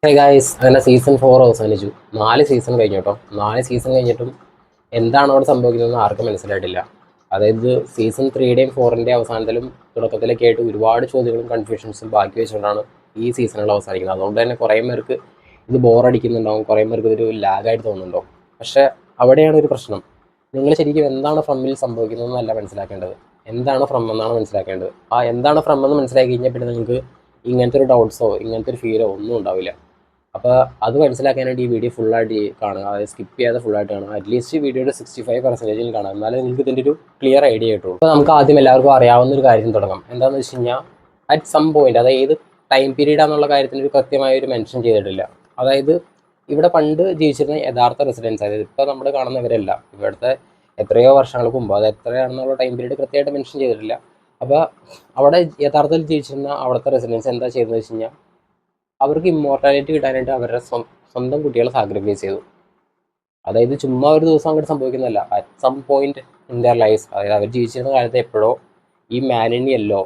Hey guys, അങ്ങനെ season 4 അവസാനിച്ചു. 4 season കഴിഞ്ഞു കേട്ടോ. 4 സീസൺ കഴിഞ്ഞിട്ടും എന്താണ് അവിടെ സംഭവിക്കുന്നതെന്ന് ആർക്കും മനസ്സിലായിട്ടില്ല. അതായത് സീസൺ 3യുടെയും 4ൻ്റെയും അവസാനത്തിലും തുടക്കത്തിലൊക്കെ ആയിട്ട് ഒരുപാട് ചോദ്യങ്ങളും കൺഫ്യൂഷൻസും ബാക്കി വെച്ചുകൊണ്ടാണ് ഈ സീസണുകൾ അവസാനിക്കുന്നത്. അതുകൊണ്ട് തന്നെ കുറേ പേർക്ക് ഇത് ബോറടിക്കുന്നുണ്ടാവും, കുറേ പേർക്ക് ഇതൊരു ലാഗായിട്ട് തോന്നുന്നുണ്ടാവും. പക്ഷേ അവിടെയാണ് ഒരു പ്രശ്നം. നിങ്ങൾ ശരിക്കും എന്താണ് ഫ്രമ്മിൽ സംഭവിക്കുന്നതെന്നല്ല മനസ്സിലാക്കേണ്ടത്, എന്താണ് ഫ്രം എന്നാണ് മനസ്സിലാക്കേണ്ടത്. ആ എന്താണ് ഫ്രം എന്ന് മനസ്സിലാക്കി കഴിഞ്ഞാൽ പിന്നെ നിങ്ങൾക്ക് ഇങ്ങനത്തെ ഒരു ഡൗട്ട്സോ ഇങ്ങനത്തെ ഒരു ഫീലോ ഒന്നും ഉണ്ടാവില്ല. അപ്പോൾ അത് മനസ്സിലാക്കാനായിട്ട് ഈ വീഡിയോ ഫുള്ളായിട്ട് കാണുക, അതായത് സ്കിപ്പ് ചെയ്യാതെ ഫുള്ളായിട്ട് കാണുക. അറ്റ്ലീസ്റ്റ് വീഡിയോയുടെ 65% കാണാം, എന്നാലേ നിങ്ങൾക്ക് ഇതിൻ്റെ ഒരു ക്ലിയർ ഐഡിയ കിട്ടുള്ളൂ. അപ്പോൾ നമുക്ക് ആദ്യം എല്ലാവർക്കും അറിയാവുന്ന ഒരു കാര്യം തുടങ്ങാം. എന്താണെന്ന് വെച്ച് കഴിഞ്ഞാൽ അറ്റ് സം പോയിന്റ്, അതായത് ഏത് ടൈം പീരീഡ് ആണെന്നുള്ള കാര്യത്തിൽ ഒരു കൃത്യമായ ഒരു മെൻഷൻ ചെയ്തിട്ടില്ല. അതായത് ഇവിടെ പണ്ട് ജീവിച്ചിരുന്ന യഥാർത്ഥ റെസിഡൻസ്, അതായത് ഇപ്പോൾ നമ്മൾ കാണുന്നവരല്ല, ഇവിടുത്തെ എത്രയോ വർഷങ്ങൾക്ക് മുമ്പ്, അത് എത്രയാണെന്നുള്ള ടൈം പീരീഡ് കൃത്യമായിട്ട് മെൻഷൻ ചെയ്തിട്ടില്ല. അപ്പോൾ അവിടെ യഥാർത്ഥത്തിൽ ജീവിച്ചിരുന്ന അവിടുത്തെ റെസിഡൻസ് എന്താ ചെയ്യുന്നത് വെച്ച് കഴിഞ്ഞാൽ അവർക്ക് ഇമ്മോർട്ടാലിറ്റി കിട്ടാനായിട്ട് അവരുടെ സ്വന്തം കുട്ടികളെ സാക്രിഫൈസ് ചെയ്തു. അതായത് ചുമ്മാ ഒരു ദിവസം അങ്ങോട്ട് സംഭവിക്കുന്നതല്ല. At some point in their life, അതായത് അവർ ജീവിച്ചിരുന്ന കാലത്ത് എപ്പോഴോ ഈ മാൻ ഇൻ യെല്ലോ,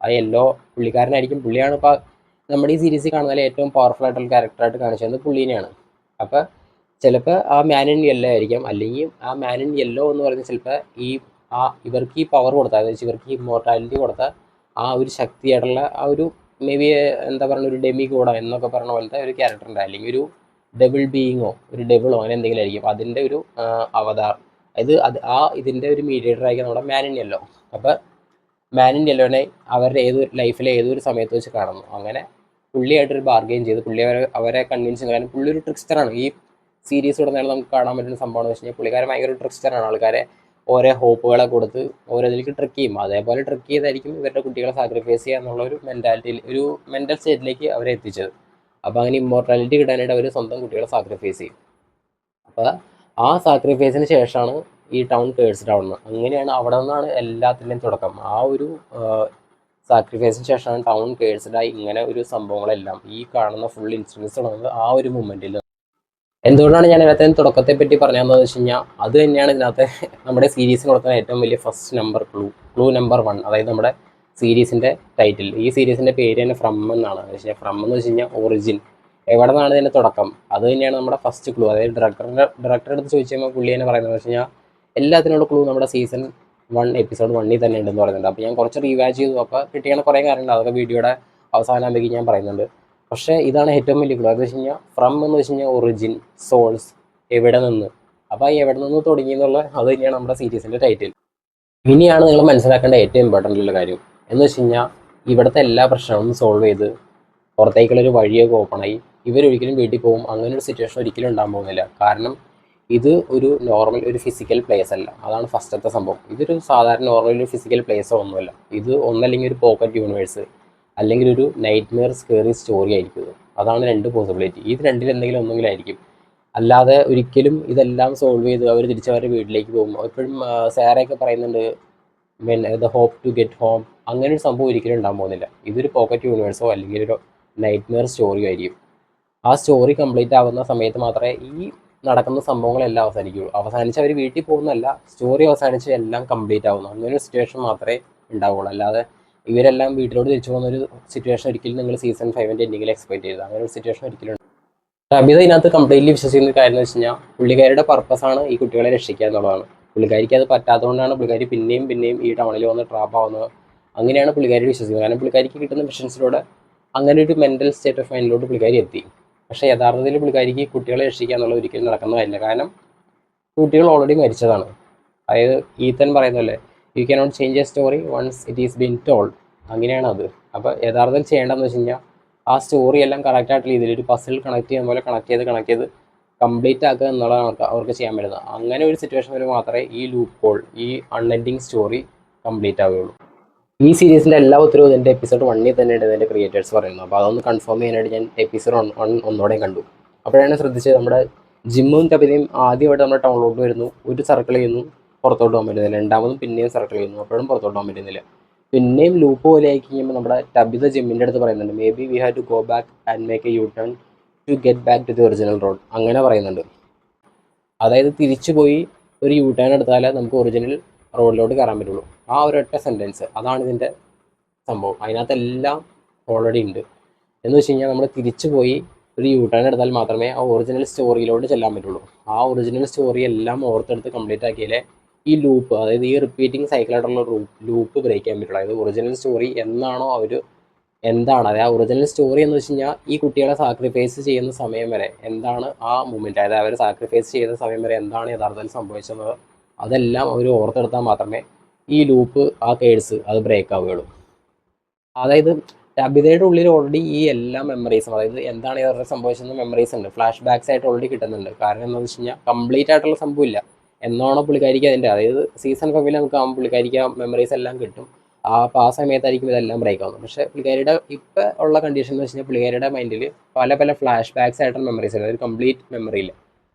ആ യെല്ലോ പുള്ളിക്കാരനായിരിക്കും. പുള്ളിയാണ് ഇപ്പോൾ നമ്മുടെ ഈ സീരീസിൽ കാണുന്നതിൽ ഏറ്റവും പവർഫുൾ ആയിട്ടുള്ള ക്യാരക്ടറായിട്ട് കാണിച്ചത് പുള്ളീനെയാണ്. അപ്പോൾ ചിലപ്പോൾ ആ മാൻ ഇൻ യെല്ലോ ആയിരിക്കാം, അല്ലെങ്കിൽ ആ മാൻ ഇൻ യെല്ലോ എന്ന് പറയുന്നത് ചിലപ്പോൾ ഇവർക്ക് ഈ പവർ കൊടുത്ത, അതായത് ഇവർക്ക് ഈ ഇമ്മോർട്ടാലിറ്റി കൊടുത്ത ആ ഒരു ശക്തിയായിട്ടുള്ള ആ ഒരു മേ ബി എന്താ പറയുക, ഒരു ഡെമി ഗോഡോ എന്നൊക്കെ പറഞ്ഞ പോലത്തെ ഒരു ക്യാരക്ടറുണ്ട്, അല്ലെങ്കിൽ ഒരു ഡെവിൾ ബീയിങ്ങോ ഒരു ഡെവിളോ അങ്ങനെ എന്തെങ്കിലും ആയിരിക്കും അതിൻ്റെ ഒരു അവതാർ. ഇതിൻ്റെ ഒരു മീഡിയേറ്റർ ആയിരിക്കും നമ്മുടെ മാൻ ഇൻ യെല്ലോ. അപ്പോൾ മാൻ ഇൻ യെല്ലോനെ അവരുടെ ലൈഫിലെ ഏതൊരു സമയത്ത് വെച്ച് കാണുന്നു. അങ്ങനെ പുള്ളിയായിട്ടൊരു ബാർഗെയിൻ ചെയ്ത് പുള്ളി അവരെ കൺവിൻസ് ചെയ്യുന്ന, കാരണം പുള്ളി ഒരു ട്രിക്സ്റ്ററാണ്. ഈ സീരീസ് ഉടനീളം നമുക്ക് കാണാൻ പറ്റുന്ന സംഭവമെന്ന് വെച്ച് കഴിഞ്ഞാൽ പുള്ളിക്കാരൻ ഭയങ്കര ഒരു ട്രിക്സ്റ്ററാണ്. ആൾക്കാരെ ഓരോ ഹോപ്പുകളെ കൊടുത്ത് ഓരോതിലേക്ക് ട്രിക്ക് ചെയ്യും. അതേപോലെ ട്രിക്ക് ചെയ്തായിരിക്കും ഇവരുടെ കുട്ടികളെ സാക്രിഫൈസ് ചെയ്യുക എന്നുള്ള ഒരു ഒരു മെൻ്റൽ സ്റ്റേറ്റിലേക്ക് അവരെ എത്തിച്ചത്. അപ്പോൾ അങ്ങനെ ഇമ്മോർട്ടാലിറ്റി കിട്ടാനായിട്ട് അവർ സ്വന്തം കുട്ടികളെ സാക്രിഫൈസ് ചെയ്യും. അപ്പോൾ ആ സാക്രിഫൈസിന് ശേഷമാണ് ഈ ടൗൺ കേഴ്സ്ഡ് ആവുന്നത്. അങ്ങനെയാണ് അവിടെ നിന്നാണ് എല്ലാത്തിൻ്റെയും തുടക്കം. ആ ഒരു സാക്രിഫൈസിന് ശേഷമാണ് ടൗൺ കേഴ്സ്ഡായി ഇങ്ങനെ ഒരു സംഭവങ്ങളെല്ലാം ഈ കാണുന്ന ഫുൾ ഇൻസിഡൻസ് തുടങ്ങുന്നത് ആ ഒരു മൊമെൻറ്റിൽ. എന്തുകൊണ്ടാണ് ഞാൻ ഇതിനകത്ത് തുടക്കത്തെ പറ്റി പറഞ്ഞതെന്ന് വെച്ച് കഴിഞ്ഞാൽ അത് തന്നെയാണ് ഇതിനകത്തെ നമ്മുടെ സീരീസിന് കൊടുക്കുന്ന ഏറ്റവും വലിയ ഫസ്റ്റ് നമ്പർ ക്ലൂ നമ്പർ 1. അതായത് നമ്മുടെ സീരീസിൻ്റെ ടൈറ്റിൽ, ഈ സീരീസിൻ്റെ പേര് തന്നെ ഫ്രം എന്നാണ്. എന്ന് വെച്ച് കഴിഞ്ഞാൽ ഫ്രം എന്ന് വെച്ച് കഴിഞ്ഞാൽ ഒറിജിൻ, എവിടെ നിന്നാണ് ഇതിൻ്റെ തുടക്കം, അത് തന്നെയാണ് നമ്മുടെ ഫസ്റ്റ് ക്ലൂ. അതായത് ഡയറക്ടറുടെ അടുത്ത് ചോദിച്ചു കഴിയുമ്പോൾ പുള്ളി തന്നെ പറയുന്നത് വെച്ച് കഴിഞ്ഞാൽ എല്ലാത്തിനുള്ള ക്ലൂ നമ്മുടെ സീസൺ 1 എപ്പിസോഡ് 1 തന്നെ ഉണ്ടെന്ന് പറയുന്നുണ്ട്. അപ്പോൾ ഞാൻ കുറച്ച് റീവാച്ച് ചെയ്തു, അപ്പോൾ കിട്ടിയാണ് കുറേ കാര്യങ്ങൾ, അതൊക്കെ വീഡിയോയുടെ അവസാനമാകുമ്പോഴേക്കും ഞാൻ പറയുന്നുണ്ട്. പക്ഷേ ഇതാണ് ഏറ്റവും വലിയ ക്ലൂ. അത് വെച്ച് കഴിഞ്ഞാൽ ഫ്രം എന്ന് വെച്ച് കഴിഞ്ഞാൽ ഒറിജിൻ, സോഴ്സ്, എവിടെ നിന്ന്. അപ്പോൾ ആ എവിടെ നിന്ന് തുടങ്ങി എന്നുള്ള അത് തന്നെയാണ് നമ്മുടെ സീരീസിൻ്റെ ടൈറ്റിൽ. ഇനിയാണ് നിങ്ങൾ മനസ്സിലാക്കേണ്ട ഏറ്റവും ഇമ്പോർട്ടൻ്റ് ഉള്ള കാര്യം എന്ന് വെച്ച് കഴിഞ്ഞാൽ ഇവിടുത്തെ എല്ലാ പ്രശ്നങ്ങളും സോൾവ് ചെയ്ത് പുറത്തേക്കുള്ളൊരു വഴിയൊക്കെ ഓപ്പണായി ഇവരൊരിക്കലും വീട്ടിൽ പോകും അങ്ങനെ ഒരു സിറ്റുവേഷൻ ഒരിക്കലും ഉണ്ടാകാൻ പോകുന്നില്ല. കാരണം ഇത് ഒരു നോർമൽ ഒരു ഫിസിക്കൽ പ്ലേസ് അല്ല. അതാണ് ഫസ്റ്റത്തെ സംഭവം. ഇതൊരു സാധാരണ നോർമൽ ഒരു ഫിസിക്കൽ പ്ലേസോ ഒന്നുമല്ല. ഇത് ഒന്നല്ലെങ്കിൽ ഒരു പോക്കറ്റ് യൂണിവേഴ്സ്, അല്ലെങ്കിൽ ഒരു നൈറ്റ് മെയർ സ്കേറി സ്റ്റോറി ആയിരിക്കും. അതാണ് രണ്ട് പോസിബിലിറ്റി. ഇത് രണ്ടിൽ എന്തെങ്കിലും ഒന്നെങ്കിലും ആയിരിക്കും. അല്ലാതെ ഒരിക്കലും ഇതെല്ലാം സോൾവ് ചെയ്ത് അവർ തിരിച്ചവരുടെ വീട്ടിലേക്ക് പോകും. എപ്പോഴും സാറയൊക്കെ പറയുന്നുണ്ട് the hope to get home, അങ്ങനെ ഒരു സംഭവം ഒരിക്കലും ഉണ്ടാകാൻ പോകുന്നില്ല. ഇതൊരു പോക്കറ്റ് യൂണിവേഴ്സോ അല്ലെങ്കിൽ ഒരു നൈറ്റ് മെയർ സ്റ്റോറിയോ ആയിരിക്കും. ആ സ്റ്റോറി കംപ്ലീറ്റ് ആവുന്ന സമയത്ത് മാത്രമേ ഈ നടക്കുന്ന സംഭവങ്ങളെല്ലാം അവസാനിക്കുകയുള്ളൂ. അവസാനിച്ച് അവർ വീട്ടിൽ പോകുന്നതല്ല, സ്റ്റോറി അവസാനിച്ച് എല്ലാം കംപ്ലീറ്റ് ആവുന്നു. അങ്ങനെ ഒരു സിറ്റുവേഷൻ മാത്രമേ ഉണ്ടാവുള്ളൂ. അല്ലാതെ ഇവരെല്ലാം വീട്ടിലോട്ട് തിരിച്ചു പോകുന്ന ഒരു സിറ്റുവേഷൻ ഒരിക്കലും നിങ്ങൾ സീസൺ 5ൻ്റെ എൻഡിങ്ങിൽ എക്സ്പെക്ട് ചെയ്തത് അങ്ങനെ ഒരു സിറ്റുവേഷൻ ഒരിക്കലും. അബിത ഇതിനകത്ത് കംപ്ലീറ്റ്ലി വിശ്വസിക്കുന്ന കാര്യം എന്ന് വെച്ച് കഴിഞ്ഞാൽ പുള്ളിക്കാരുടെ പർപ്പസാണ് ഈ കുട്ടികളെ രക്ഷിക്കുക എന്നുള്ളതാണ്. പുള്ളിക്കാരിക്ക് അത് പറ്റാത്തതുകൊണ്ടാണ് പുള്ളിക്കാരി പിന്നെയും പിന്നെയും ഈ ടൗണിൽ വന്ന് ട്രാപ്പ് ആവുന്നത്. അങ്ങനെയാണ് പുള്ളിക്കാരി വിശ്വസിക്കുന്നത്. കാരണം പുള്ളിക്കാരിക്ക് കിട്ടുന്ന മിഷൻസിലൂടെ അങ്ങനെ ഒരു മെൻ്റൽ സ്റ്റേറ്റ് ഓഫ് മൈൻഡിലോട്ട് പുള്ളിക്കാരി എത്തി. പക്ഷേ യഥാർത്ഥത്തിൽ പുള്ളിക്കാരിക്ക് കുട്ടികളെ രക്ഷിക്കുക എന്നുള്ളത് ഒരിക്കലും നടക്കുന്ന കാര്യമില്ല. കാരണം കുട്ടികൾ ഓൾറെഡി മരിച്ചതാണ്. അതായത് ഈത്തൻ പറയുന്നല്ലേ, you cannot change a story once it is been told. അങ്ങനെയാണ് അത്. അപ്പോൾ യഥാർത്ഥത്തിൽ ചെയ്യേണ്ടതെന്ന് വെച്ച് കഴിഞ്ഞാൽ ആ സ്റ്റോറി എല്ലാം കറക്റ്റായിട്ടുള്ള രീതിയിൽ ഒരു പസിൽ കണക്ട് ചെയ്യുന്ന പോലെ കണക്ട് ചെയ്ത് കംപ്ലീറ്റ് ആക്കുക എന്നുള്ളതാണ് അവർക്ക് ചെയ്യാൻ പറ്റുന്നത്. അങ്ങനെ ഒരു സിറ്റുവേഷൻ വരെ മാത്രമേ ഈ ലൂപ്പ് ഹോൾ, ഈ അൺഎൻഡിങ് സ്റ്റോറി കംപ്ലീറ്റ് ആവുകയുള്ളൂ. ഈ സീരീസിൻ്റെ എല്ലാ ഉത്തരവും ഇതിൻ്റെ എപ്പിസോഡ് 1 തന്നെയാണ് ഇതിൻ്റെ ക്രിയേറ്റേഴ്സ് പറയുന്നത്. അപ്പോൾ അതൊന്ന് കൺഫേം ചെയ്യാനായിട്ട് ഞാൻ എപ്പിസോഡ് 1 ഒന്നോടെ കണ്ടു. അപ്പോഴാണ് ശ്രദ്ധിച്ചത് നമ്മുടെ ജിമ്മും കപിലയും ആദ്യമായിട്ട് നമ്മുടെ ടൗണിലോട്ട് വരുന്നു, ഒരു സർക്കിൾ ചെയ്യുന്നു, പുറത്തോട്ട് പോകാൻ പറ്റുന്നില്ല. രണ്ടാമതും പിന്നെയും സർക്കിൾ ചെയ്യുന്നു, അപ്പോഴും പുറത്തോട്ട് പോകാൻ പറ്റുന്നില്ല. പിന്നെയും ലൂപ്പ് പോലെ ആയി കഴിയുമ്പോൾ നമ്മുടെ ടബിത ജിമ്മിൻ്റെ അടുത്ത് പറയുന്നുണ്ട്, maybe we have to go back and make a U turn to get back to the original road. അങ്ങനെ പറയുന്നുണ്ട്. അതായത് തിരിച്ചു പോയി ഒരു യു ടേൺ എടുത്താലേ നമുക്ക് ഒറിജിനൽ റോഡിലോട്ട് കയറാൻ പറ്റുള്ളൂ. ആ ഒരൊറ്റ സെൻറ്റൻസ് അതാണ് ഇതിൻ്റെ സംഭവം. അതിനകത്തെല്ലാം ഓൾറെഡി ഉണ്ട്. എന്ന് വെച്ച് കഴിഞ്ഞാൽ നമ്മൾ തിരിച്ചു പോയി ഒരു യൂ ടേൺ എടുത്താൽ മാത്രമേ ആ ഒറിജിനൽ സ്റ്റോറിയിലോട്ട് ചെല്ലാൻ പറ്റുള്ളൂ. ആ ഒറിജിനൽ സ്റ്റോറി എല്ലാം ഓർത്തെടുത്ത് കംപ്ലീറ്റ് ആക്കിയാലേ ഈ ലൂപ്പ്, അതായത് ഈ റിപ്പീറ്റിംഗ് സൈക്കിളായിട്ടുള്ള ലൂപ്പ് ബ്രേക്ക് ചെയ്യാൻ പറ്റുള്ളൂ. അതായത് ഒറിജിനൽ സ്റ്റോറി എന്നാണോ അവർ എന്താണ് അതായത് ആ ഒറിജിനൽ സ്റ്റോറി എന്ന് വെച്ച് കഴിഞ്ഞാൽ ഈ കുട്ടികളെ സാക്രിഫൈസ് ചെയ്യുന്ന സമയം വരെ എന്താണ് ആ മൂമെൻറ്റ്, അതായത് അവർ സാക്രിഫൈസ് ചെയ്യുന്ന സമയം വരെ എന്താണ് യഥാർത്ഥത്തിൽ സംഭവിച്ചത്, അതെല്ലാം അവർ ഓർത്തെടുത്താൽ മാത്രമേ ഈ ലൂപ്പ്, ആ കേഴ്സ് അത് ബ്രേക്ക് ആവുകയുള്ളൂ. അതായത് ടബിതയുടെ ഉള്ളിൽ ഓൾറെഡി ഈ എല്ലാ മെമ്മറീസും, അതായത് എന്താണ് ഇവരുടെ സംഭവിച്ചെന്ന് മെമ്മറീസ് ഉണ്ട്, ഫ്ലാഷ് ബാക്സ് ആയിട്ട് ഓൾറെഡി കിട്ടുന്നുണ്ട്. കാരണം എന്താണെന്ന് വെച്ച് കഴിഞ്ഞാൽ കംപ്ലീറ്റ് ആയിട്ടുള്ള സംഭവമില്ല. എന്നാണോ പുള്ളിക്കാരിക്ക് അതിൻ്റെ, അതായത് സീസൺ 5 നമുക്ക് ആ പുള്ളിക്കാരിക്ക് മെമ്മറീസ് എല്ലാം കിട്ടും. അപ്പോൾ ആ സമയത്തായിരിക്കും ഇതെല്ലാം ബ്രേക്ക് ആവുന്നത്. പക്ഷേ പുള്ളിക്കാരിയുടെ ഇപ്പോൾ ഉള്ള കണ്ടീഷൻ എന്ന് വെച്ച് കഴിഞ്ഞാൽ പുള്ളിക്കാരിയുടെ മൈൻഡിൽ പല പല ഫ്ലാഷ് ബാക്സ് ആയിട്ടുള്ള മെമ്മറീസ് ഉണ്ട്, ഒരു കംപ്ലീറ്റ് മെമ്മറി ഇല്ല.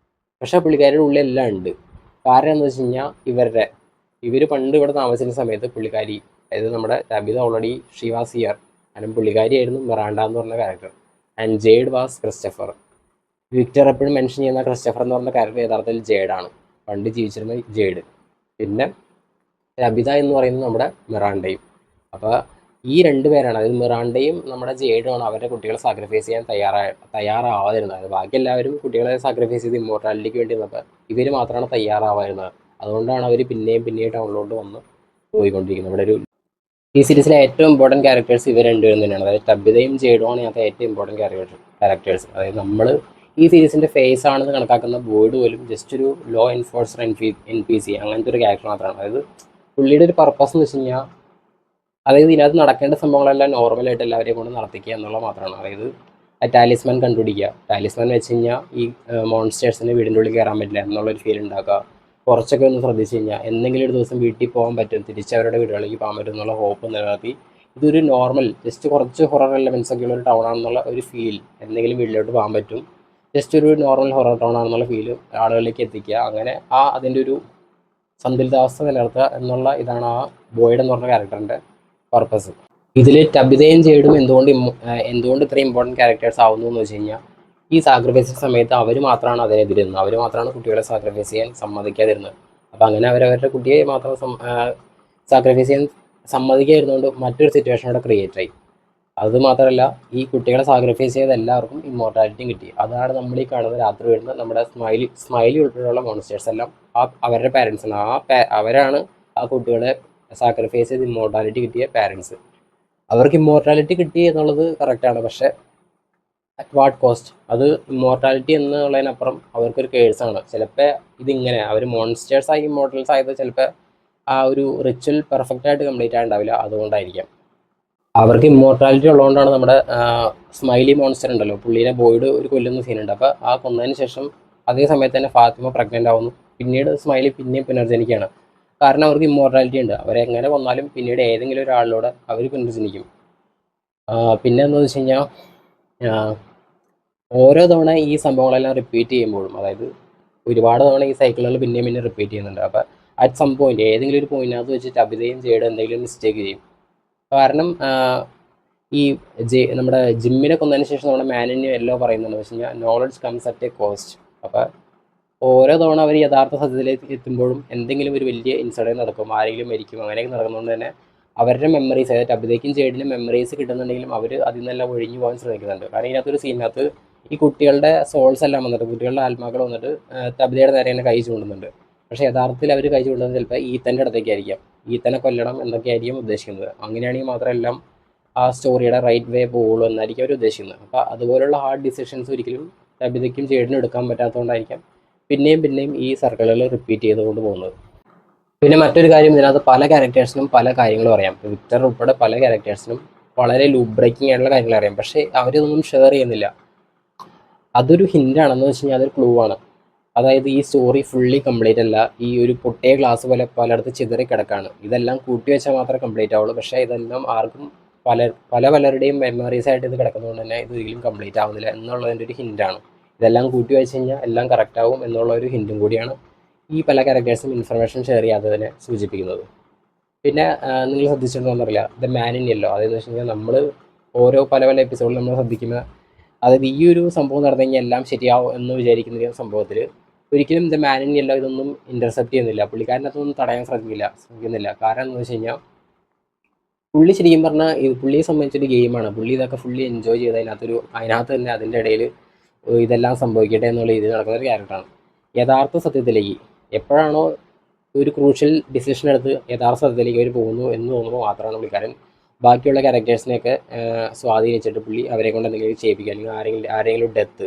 പക്ഷേ പുള്ളിക്കാരിയുടെ ഉള്ളിൽ എല്ലാം ഉണ്ട്. കാരണം എന്ന് വെച്ച് കഴിഞ്ഞാൽ ഇവർ പണ്ട് ഇവിടെ താമസിക്കുന്ന സമയത്ത് പുള്ളിക്കാരി, അതായത് നമ്മുടെ ടബിത ഓൾറെഡി ഷി വാസ് ഹിയർ, കാരണം പുള്ളിക്കാരിയായിരുന്നു മിറാണ്ട എന്ന് പറഞ്ഞ character, and jade was Christopher. Victor എപ്പോഴും മെൻഷൻ ചെയ്യുന്ന ക്രിസ്റ്റഫർ എന്ന് പറഞ്ഞ ക്യാരക്ടർ യഥാർത്ഥത്തിൽ ജേഡാണ്, പണ്ട് ജീവിച്ചിരുന്ന ജേഡ്. പിന്നെ ടബിത എന്ന് പറയുന്നത് നമ്മുടെ മിറാണ്ടയും. അപ്പോൾ ഈ രണ്ട് പേരാണ്, അതായത് മിറാണ്ടയും നമ്മുടെ ജേഡുമാണ് അവരുടെ കുട്ടികളെ സാക്രിഫൈസ് ചെയ്യാൻ തയ്യാറാവാതിരുന്നത്. ബാക്കി എല്ലാവരും കുട്ടികളെ സാക്രിഫൈസ് ചെയ്ത് ഇമ്മോർട്ടാലിറ്റിക്ക് വേണ്ടി നിന്നപ്പോൾ ഇവർ മാത്രമാണ് തയ്യാറാവാതിരുന്നത്. അതുകൊണ്ടാണ് അവർ പിന്നെയും ടൗണിലോട്ട് വന്ന് പോയിക്കൊണ്ടിരിക്കുന്നത്. ഇവിടെ ഒരു ഈ സീരീസിലെ ഏറ്റവും ഇമ്പോർട്ടൻറ്റ് ക്യാരക്ടേഴ്സ് ഇവർ രണ്ടുപേരും തന്നെയാണ്. അതായത് ടബിതയും ജേഡുമാണ് ഇതിനകത്ത് ഏറ്റവും ഇമ്പോർട്ടൻറ്റ് ക്യാരക്ടേഴ്സ്. അതായത് നമ്മൾ ഈ സീരീസിൻ്റെ ഫേസ് ആണെന്ന് കണക്കാക്കുന്ന ബോയ്ഡ് പോലും ജസ്റ്റ് ഒരു ലോ എൻഫോഴ്സർ NPC അങ്ങനത്തെ ഒരു ക്യാരക്ടർ മാത്രമാണ്. അതായത് പുള്ളിയുടെ ഒരു പർപ്പസ് എന്ന് വെച്ച് കഴിഞ്ഞാൽ, അതായത് ഇതിനകത്ത് നടക്കേണ്ട സംഭവങ്ങളെല്ലാം നോർമലായിട്ട് എല്ലാവരെയും കൊണ്ട് നടത്തിക്കുക എന്നുള്ളത് മാത്രമാണ്. അതായത് ടാലിസ്മാൻ കണ്ടുപിടിക്കുക, ടാലിസ്മാൻ വെച്ച് കഴിഞ്ഞാൽ ഈ മോൺസ്റ്റേഴ്സിന് വീടിൻ്റെ ഉള്ളിൽ കയറാൻ പറ്റില്ല എന്നുള്ളൊരു ഫീൽ ഉണ്ടാക്കുക, കുറച്ചൊക്കെ ഒന്ന് ശ്രദ്ധിച്ച് കഴിഞ്ഞാൽ എന്തെങ്കിലും ഒരു ദിവസം വീട്ടിൽ പോകാൻ പറ്റും, തിരിച്ച് അവരുടെ വീടുകളിലേക്ക് പോകാൻ പറ്റും എന്നുള്ള ഹോപ്പ് നിലനിർത്തി ഇതൊരു നോർമൽ ജസ്റ്റ് കുറച്ച് ഹൊറർ എലമെൻസ് ഒക്കെ ഉള്ള ഒരു ടൗൺ ആണെന്നുള്ള ഒരു ഫീൽ, എന്തെങ്കിലും വീട്ടിലോട്ട് പോകാൻ പറ്റും, ജസ്റ്റ് ഒരു നോർമൽ ഹൊറർ ടൗൺ ആണെന്നുള്ള ഫീൽ ആളുകളിലേക്ക് എത്തിക്കുക, അങ്ങനെ അതിൻ്റെ ഒരു സന്തുലിതാവസ്ഥ നിലനിർത്തുക എന്നുള്ള ഇതാണ് ആ ബോയ്ഡ് എന്ന് പറഞ്ഞ ക്യാരക്ടറിൻ്റെ പർപ്പസ്. ഇതിൽ ടബിതയും ജേഡും എന്തുകൊണ്ട് ഇത്രയും ഇമ്പോർട്ടൻറ്റ് ക്യാരക്ടേഴ്സ് ആവുന്നു എന്ന് വെച്ച് കഴിഞ്ഞാൽ, ഈ സാക്രിഫൈസ് സമയത്ത് അവർ മാത്രമാണ് അതിനെതിരുന്നത്, അവർ മാത്രമാണ് കുട്ടികളെ സാക്രിഫൈസ് ചെയ്യാൻ സമ്മതിക്കാതിരുന്നത്. അപ്പോൾ അങ്ങനെ അവരവരുടെ കുട്ടിയെ മാത്രം സാക്രിഫൈസ് ചെയ്യാൻ സമ്മതിക്കാതിരുന്നതുകൊണ്ട് മറ്റൊരു സിറ്റുവേഷൻ അവിടെ ക്രിയേറ്റ് ആയി. അതുമാത്രമല്ല, ഈ കുട്ടികളെ സാക്രിഫൈസ് ചെയ്ത എല്ലാവർക്കും ഇമ്മോർട്ടാലിറ്റിയും കിട്ടി. അതാണ് നമ്മൾ ഈ കാണുന്ന രാത്രി വരുന്ന നമ്മുടെ സ്മൈലി ഉൾപ്പെടെയുള്ള മോൺസ്റ്റേഴ്സ് എല്ലാം അവരുടെ പാരൻസാണ്. അവരാണ് ആ കുട്ടികളെ സാക്രിഫൈസ് ചെയ്ത് ഇമ്മോർട്ടാലിറ്റി കിട്ടിയ പാരൻസ്. അവർക്ക് ഇമ്മോർട്ടാലിറ്റി കിട്ടി എന്നുള്ളത് കറക്റ്റാണ്, പക്ഷേ അറ്റ് വാട്ട് കോസ്റ്റ്? അത് ഇമ്മോർട്ടാലിറ്റി എന്നുള്ളതിനപ്പുറം അവർക്കൊരു കേഴ്സാണ്. ചിലപ്പോൾ ഇതിങ്ങനെ അവർ മോൺസ്റ്റേഴ്സായി ഇമ്മോർട്ടൽസ് ആയത് ചിലപ്പോൾ ആ ഒരു റിച്വൽ പെർഫെക്റ്റായിട്ട് കംപ്ലീറ്റ് ആയിട്ടുണ്ടാവില്ല, അതുകൊണ്ടായിരിക്കാം. അവർക്ക് ഇമ്മോർട്ടാലിറ്റി ഉള്ളതുകൊണ്ടാണ് നമ്മുടെ സ്മൈലി മോൺസ്റ്റർ ഉണ്ടല്ലോ, പുള്ളീനെ ബോയ്ഡ് ഒരു കൊല്ലുന്ന സീനുണ്ട്. അപ്പോൾ ആ കൊന്നതിന് ശേഷം അതേ സമയത്ത് തന്നെ ഫാത്തിമ പ്രഗ്നൻ്റ് ആവുന്നു. പിന്നീട് സ്മൈലി പിന്നെയും പുനർജനിക്കുകയാണ്. കാരണം അവർക്ക് ഇമ്മോർട്ടാലിറ്റി ഉണ്ട്. അവരെങ്ങനെ കൊന്നാലും പിന്നീട് ഏതെങ്കിലും ഒരാളിലൂടെ അവർ പുനർജനിക്കും. പിന്നെ എന്താണെന്ന് വെച്ച് കഴിഞ്ഞാൽ, ഓരോ തവണ ഈ സംഭവങ്ങളെല്ലാം റിപ്പീറ്റ് ചെയ്യുമ്പോഴും, അതായത് ഒരുപാട് തവണ ഈ സൈക്കിളുകൾ പിന്നെയും റിപ്പീറ്റ് ചെയ്യുന്നുണ്ട്. അപ്പോൾ അറ്റ് സം പോയിന്റ് ഏതെങ്കിലും ഒരു പോയിന്റിനകത്ത് വെച്ചിട്ട് ടബിതയും ജേഡും എന്തെങ്കിലും മിസ്റ്റേക്ക് ചെയ്യും. കാരണം ഈ നമ്മുടെ ജിമ്മിനെ കൊന്നതിന് ശേഷം നമ്മുടെ മാനിന് എല്ലോ പറയുന്നുണ്ട് വെച്ച് കഴിഞ്ഞാൽ knowledge comes at A cost. അപ്പോൾ ഓരോ തവണ അവർ യഥാർത്ഥ സത്യത്തിലേക്ക് എത്തുമ്പോഴും എന്തെങ്കിലും ഒരു വലിയ ഇൻസിഡൻറ്റ് നടക്കും, ആരെങ്കിലും മരിക്കും, അങ്ങനെയൊക്കെ നടക്കുന്നതുകൊണ്ട് തന്നെ അവരുടെ മെമ്മറീസ്, അതായത് ടബിതയ്ക്കും ജേഡിനും മെമ്മറീസ് കിട്ടുന്നുണ്ടെങ്കിലും അവർ അതിൽ നിന്നെല്ലാം ഒഴിഞ്ഞു പോകാൻ ശ്രമിക്കുന്നുണ്ട്. കാരണം ഇതിനകത്തൊരു സീനിനകത്ത് ഈ കുട്ടികളുടെ സോൾസ് എല്ലാം വന്നിട്ട്, കുട്ടികളുടെ ആത്മാക്കൾ വന്നിട്ട് ടബിതയുടെ നേരെ തന്നെ കൈ ചൂണ്ടുന്നുണ്ട്. പക്ഷേ യഥാർത്ഥത്തിൽ അവർ കൈ ചൂണ്ടുന്നത് ചിലപ്പോൾ ഈത്തൻ്റെ അടുത്തേക്കായിരിക്കാം, ഈത്തനെ കൊല്ലണം എന്നൊക്കെയായിരിക്കും ഉദ്ദേശിക്കുന്നത്. അങ്ങനെയാണെങ്കിൽ മാത്രം എല്ലാം ആ സ്റ്റോറിയുടെ റൈറ്റ് വേ പോകുള്ളൂ എന്നായിരിക്കും അവർ ഉദ്ദേശിക്കുന്നത്. അപ്പോൾ അതുപോലുള്ള ഹാർഡ് ഡിസിഷൻസ് ഒരിക്കലും ടബിതയ്ക്കും ജേഡിനും എടുക്കാൻ പറ്റാത്തതുകൊണ്ടായിരിക്കാം പിന്നെയും ഈ സർക്കിളുകൾ റിപ്പീറ്റ് ചെയ്തുകൊണ്ട് പോകുന്നത്. പിന്നെ മറ്റൊരു കാര്യം, ഇതിനകത്ത് പല ക്യാരക്ടേഴ്സിനും പല കാര്യങ്ങളും അറിയാം. വിക്ടർ ഉൾപ്പെടെ പല ക്യാരക്ടേഴ്സിനും വളരെ ലൂപ്പ് ബ്രേക്കിംഗ് ആയിട്ടുള്ള കാര്യങ്ങൾ അറിയാം, പക്ഷേ അവരിതൊന്നും ഷെയർ ചെയ്യുന്നില്ല. അതൊരു ഹിൻ്റാണെന്ന് വെച്ച് കഴിഞ്ഞാൽ അതൊരു ക്ലൂ ആണ്. അതായത് ഈ സ്റ്റോറി ഫുള്ളി കംപ്ലീറ്റ് അല്ല, ഈ ഒരു പൊട്ടിയ ഗ്ലാസ് പോലെ പലയിടത്ത് ചിതറി കിടക്കാണ്. ഇതെല്ലാം കൂട്ടി വെച്ചാൽ മാത്രമേ കംപ്ലീറ്റ് ആവുള്ളൂ. പക്ഷേ ഇതെല്ലാം ആർക്കും പലരുടെയും മെമ്മറീസ് ആയിട്ട് ഇത് കിടക്കുന്നതുകൊണ്ട് തന്നെ ഇത് ഒരിക്കലും കംപ്ലീറ്റ് ആവുന്നില്ല എന്നുള്ളതിൻ്റെ ഒരു ഹിൻ്റാണ്. ഇതെല്ലാം കൂട്ടി വെച്ച് കഴിഞ്ഞാൽ എല്ലാം കറക്റ്റ് ആവും എന്നുള്ള ഒരു ഹിൻറ്റും കൂടിയാണ് ഈ പല ക്യാരക്ടേഴ്സും ഇൻഫർമേഷൻ ഷെയർ ചെയ്യാത്തതിനെ സൂചിപ്പിക്കുന്നത്. പിന്നെ നിങ്ങൾ ശ്രദ്ധിച്ചിട്ടുണ്ടോയെന്നറിയില്ല, ദ മാൻ ഇൻ യെല്ലോ, അതെന്ന് വെച്ച് കഴിഞ്ഞാൽ നമ്മൾ ഓരോ പല എപ്പിസോഡിൽ നമ്മൾ ശ്രദ്ധിക്കുന്ന, അതായത് ഈ ഒരു സംഭവം നടന്നു കഴിഞ്ഞാൽ എല്ലാം ശരിയാവും എന്ന് വിചാരിക്കുന്ന ഒരു സംഭവത്തിൽ ഒരിക്കലും ദ മാൻ ഇൻ യെല്ലോ ഇതൊന്നും ഇൻ്റർസെപ്റ്റ് ചെയ്യുന്നില്ല, പുള്ളിക്കാരനകത്തൊന്നും തടയാൻ ശ്രമിക്കുന്നില്ല. കാരണം എന്ന് വെച്ച് കഴിഞ്ഞാൽ പുള്ളി ശരിക്കും പറഞ്ഞാൽ ഇത് പുള്ളിയെ സംബന്ധിച്ചൊരു ഗെയിമാണ്. പുള്ളി ഇതൊക്കെ ഫുള്ളി എൻജോയ് ചെയ്ത് അതിനകത്ത് തന്നെ അതിൻ്റെ ഇടയിൽ ഇതെല്ലാം സംഭവിക്കട്ടെ എന്നുള്ള രീതിയിൽ നടക്കുന്ന ഒരു ക്യാരക്ടറാണ്. യഥാർത്ഥ സത്യത്തിലേക്ക് എപ്പോഴാണോ ഒരു ക്രൂഷ്യൽ ഡിസിഷൻ എടുത്ത് യഥാർത്ഥ സത്യത്തിലേക്ക് അവർ പോകുന്നു എന്ന് തോന്നുമ്പോൾ മാത്രമാണ് പുള്ളിക്കാരൻ ബാക്കിയുള്ള ക്യാരക്ടേഴ്സിനെയൊക്കെ സ്വാധീനിച്ചിട്ട് പുള്ളി അവരെ കൊണ്ട് എന്തെങ്കിലും ചെയ്യിപ്പിക്കുക, അല്ലെങ്കിൽ ആരെങ്കിലും ഡെത്ത്.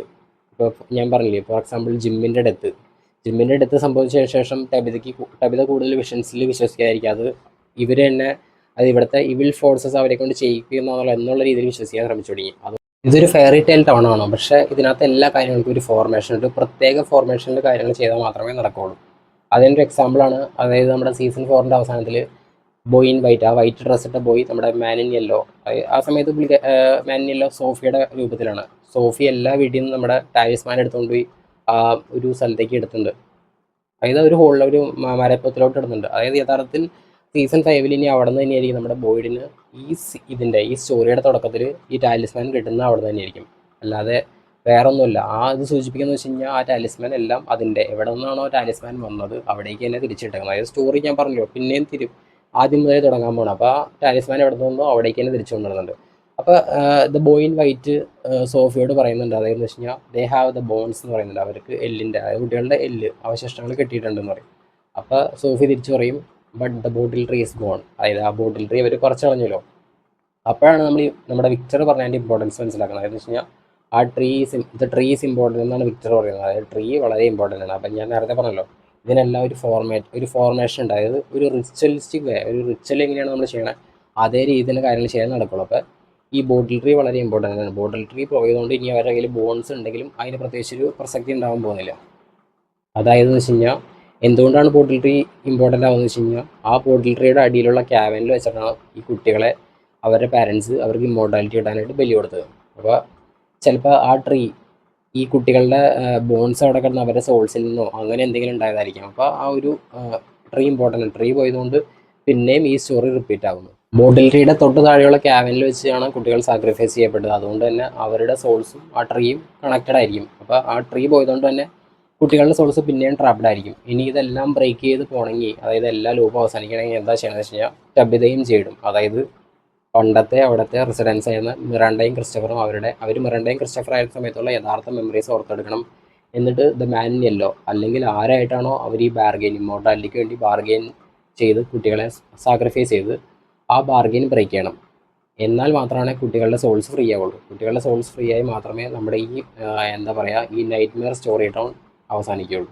ഇപ്പോൾ ഞാൻ പറഞ്ഞില്ലേ, ഫോർ എക്സാമ്പിൾ ജിമ്മിൻ്റെ ഡെത്ത് സംഭവിച്ച ശേഷം ടബിത കൂടുതൽ വിഷൻസിൽ വിശ്വസിക്കാതിരിക്കുക, അത് ഇവർ തന്നെ അത് ഇവിടുത്തെ ഇവിൽ ഫോഴ്സസ് അവരെ കൊണ്ട് ചെയ്യിപ്പിക്കുന്ന എന്നുള്ള രീതിയിൽ വിശ്വസിക്കാൻ ശ്രമിച്ചു തുടങ്ങി. ഇതൊരു ഫെയറി ടെയിൽ ടൗൺ ആണോ, പക്ഷേ ഇതിനകത്ത് എല്ലാ കാര്യങ്ങൾക്കും ഒരു ഫോർമേഷൻ, ഒരു പ്രത്യേക ഫോർമേഷനിൽ കാര്യങ്ങൾ ചെയ്താൽ മാത്രമേ നടക്കുകയുള്ളൂ. അതിൻ്റെ ഒരു എക്സാമ്പിളാണ്, അതായത് നമ്മുടെ സീസൺ 4 അവസാനത്തിൽ ബോയ് ഇൻ വൈറ്റ്, ആ വൈറ്റ് ഡ്രസ് ഇട്ട ബോയ് നമ്മുടെ മാൻ ഇൻ യെല്ലോ. ആ സമയത്ത് മാൻ ഇൻ യെല്ലോ സോഫിയുടെ രൂപത്തിലാണ്. സോഫി എല്ലാ വീട്ടിൽ നിന്നും നമ്മുടെ ടാലിസ്മാൻ എടുത്തുകൊണ്ട് പോയി ആ ഒരു സ്ഥലത്തേക്ക് എടുത്തിട്ടുണ്ട്. അതായത് ഒരു ഹോളിൽ ഒരു മരപ്പത്തിലോട്ട് ഇടുന്നുണ്ട്. അതായത് യഥാർത്ഥത്തിൽ സീസൺ 5 ഇനി അവിടെ നിന്ന് തന്നെയായിരിക്കും നമ്മുടെ ബോയ്ഡിന് ഈ സ്റ്റോറിയുടെ തുടക്കത്തിൽ ഈ ടാലിസ്മാൻ കിട്ടുന്ന അവിടെ നിന്ന് തന്നെയായിരിക്കും, അല്ലാതെ വേറെ ഒന്നുമില്ല. ഇത് സൂചിപ്പിക്കുന്നത് വെച്ച് കഴിഞ്ഞാൽ ആ ടാലിസ്മാൻ എല്ലാം അതിൻ്റെ എവിടെ നിന്നാണോ ടാലിസ്മാൻ വന്നത് അവിടേക്ക് തന്നെ തിരിച്ചിട്ടേക്കുന്നത്. അതായത് സ്റ്റോറി ഞാൻ പറഞ്ഞല്ലോ പിന്നെയും ആദ്യം മുതലേ തുടങ്ങാൻ പോകണം. അപ്പോൾ ആ ടാലിസ്മാൻ എവിടെ നിന്നോ അവിടേക്ക് തന്നെ തിരിച്ചു കൊണ്ടുവരുന്നുണ്ട്. അപ്പോൾ ദ ബോയ് ഇൻ വൈറ്റ് സോഫിയോട് പറയുന്നുണ്ട്, അതായത് വെച്ച് കഴിഞ്ഞാൽ ദേ ഹാവ് ദ ബോൺസ് എന്ന് പറയുന്നുണ്ട്, അവർക്ക് എല്ലിൻ്റെ, അതായത് കുട്ടികളുടെ അവശിഷ്ടങ്ങൾ കെട്ടിയിട്ടുണ്ടെന്ന് പറയും. അപ്പോൾ സോഫി തിരിച്ചു പറയും but the bottle tree is gone, അതായത് ആ ബോട്ടിൽ ട്രീ അവർ കുറച്ച് കളഞ്ഞല്ലോ. അപ്പോഴാണ് നമ്മുടെ വിക്ടർ പറഞ്ഞതിൻ്റെ ഇമ്പോർട്ടൻസ് മനസ്സിലാക്കുന്നത്. അതായത് വെച്ച് കഴിഞ്ഞാൽ ദ ട്രീ ഈസ് ഇമ്പോർട്ടൻ്റ് എന്നാണ് വിക്ടർ പറയുന്നത്. അതായത് ട്രീ വളരെ ഇമ്പോർട്ടൻ്റ് ആണ്. അപ്പം ഞാൻ നേരത്തെ പറഞ്ഞല്ലോ, ഇതിനെല്ലാം ഒരു ഫോർമേഷൻ ഉണ്ട്. അതായത് ഒരു റിച്വലിസ്റ്റിക് വേ, ഒരു റിച്വൽ എങ്ങനെയാണ് നമ്മൾ ചെയ്യണത് അതേ രീതിയിൽ കാര്യങ്ങൾ ചെയ്യാൻ നടക്കുള്ളൂ. അപ്പോൾ ഈ ബോട്ടിൽ ട്രീ വളരെ ഇമ്പോർട്ടൻ്റ് ആണ്. ബോട്ടിൽ ട്രീ പോയതുകൊണ്ട് ഇനി അവരുടെ കയ്യിൽ ബോൺസ് ഉണ്ടെങ്കിലും അതിന് പ്രത്യേകിച്ചൊരു പ്രസക്തി ഉണ്ടാകാൻ പോകുന്നില്ല. അതായത് വെച്ച് കഴിഞ്ഞാൽ എന്തുകൊണ്ടാണ് ബോട്ടിൽ ട്രീ ഇമ്പോർട്ടൻ്റ് ആവുന്നത് വെച്ച് കഴിഞ്ഞാൽ, ആ ബോട്ടിൽ ട്രീയുടെ അടിയിലുള്ള ക്യാബിനിൽ വെച്ചിട്ടാണ് ഈ കുട്ടികളെ അവരുടെ പാരൻസ് അവർക്ക് ഇമ്മോർട്ടാലിറ്റി കിട്ടാനായിട്ട് ബലി കൊടുത്തത്. അപ്പോൾ ചിലപ്പോൾ ആ ട്രീ ഈ കുട്ടികളുടെ ബോൺസ് അവിടെ കിടന്ന് അവരുടെ സോൾസിൽ നിന്നോ അങ്ങനെ എന്തെങ്കിലും ഉണ്ടായതായിരിക്കും. അപ്പോൾ ആ ഒരു ട്രീ ഇമ്പോർട്ടൻ്റ് ആണ്. ട്രീ പോയതുകൊണ്ട് പിന്നെയും ഈ സ്റ്റോറി റിപ്പീറ്റ് ആകുന്നു. ബോട്ടിൽ ട്രീയുടെ തൊട്ട് താഴെയുള്ള ക്യാബിനിൽ വെച്ചാണ് കുട്ടികൾ സാക്രിഫൈസ് ചെയ്യപ്പെട്ടത്. അതുകൊണ്ട് തന്നെ അവരുടെ സോൾസും ആ ട്രീയും കണക്റ്റഡ് ആയിരിക്കും. അപ്പോൾ ആ ട്രീ പോയതുകൊണ്ട് തന്നെ കുട്ടികളുടെ സോൾസ് പിന്നെയും ട്രാപ്ഡ് ആയിരിക്കും. ഇനി ഇതെല്ലാം ബ്രേക്ക് ചെയ്ത് പോകണമെങ്കിൽ, അതായത് എല്ലാ ലൂപ്പും അവസാനിക്കണമെങ്കിൽ എന്താ ചെയ്യണമെന്ന് വെച്ച് കഴിഞ്ഞാൽ ടബിതയും ജെയ്ഡും, അതായത് പണ്ടത്തെ അവിടുത്തെ റെസിഡൻസ് ആയിരുന്ന മിറാണ്ടയും ക്രിസ്റ്റഫറും അവർ മിറാണ്ടയും ക്രിസ്റ്റഫർ ആയിരുന്ന സമയത്തുള്ള യഥാർത്ഥ മെമ്മറീസ് ഓർത്തെടുക്കണം. എന്നിട്ട് ദ മാൻ ഇൻ യെല്ലോ, അല്ലെങ്കിൽ ആരായിട്ടാണോ അവർ ഈ ഇമ്മോർട്ടാലിറ്റിക്ക് വേണ്ടി ബാർഗെയിൻ ചെയ്ത് കുട്ടികളെ സാക്രിഫൈസ് ചെയ്ത് ആ ബാർഗെയിൻ ബ്രേക്ക് ചെയ്യണം. എന്നാൽ മാത്രമാണ് കുട്ടികളുടെ സോൾസ് ഫ്രീ ആവുള്ളൂ. കുട്ടികളുടെ സോൾസ് ഫ്രീ ആയി മാത്രമേ നമ്മുടെ ഈ നൈറ്റ്മെയർ സ്റ്റോറി ടൗൺ അവസാനിക്കുകയുള്ളൂ.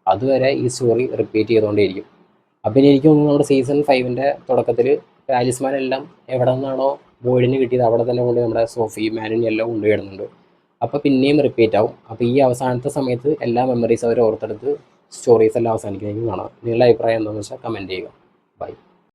അതുവരെ ഈ സ്റ്റോറി റിപ്പീറ്റ് ചെയ്തുകൊണ്ടേയിരിക്കും. അപ്പം ഇനി എനിക്ക് തോന്നുന്നു നമ്മുടെ സീസൺ 5 തുടക്കത്തിൽ ടാലിസ്മാൻ എല്ലാം എവിടെ നിന്നാണോ ബോയ്ഡിന് കിട്ടിയത് അവിടെ തന്നെ കൊണ്ട് നമ്മുടെ സോഫി മാനിൻ എല്ലാം കൊണ്ടുവരുന്നുണ്ട്. അപ്പോൾ പിന്നെയും റിപ്പീറ്റ് ആവും. അപ്പോൾ ഈ അവസാനത്തെ സമയത്ത് എല്ലാ മെമ്മറീസ് അവർ ഓർത്തെടുത്ത് സ്റ്റോറീസ് എല്ലാം അവസാനിക്കുന്നതിന് കാണാം. നിങ്ങളുടെ അഭിപ്രായം എന്താണെന്ന് വെച്ചാൽ കമൻറ്റ് ചെയ്യുക. ബൈ.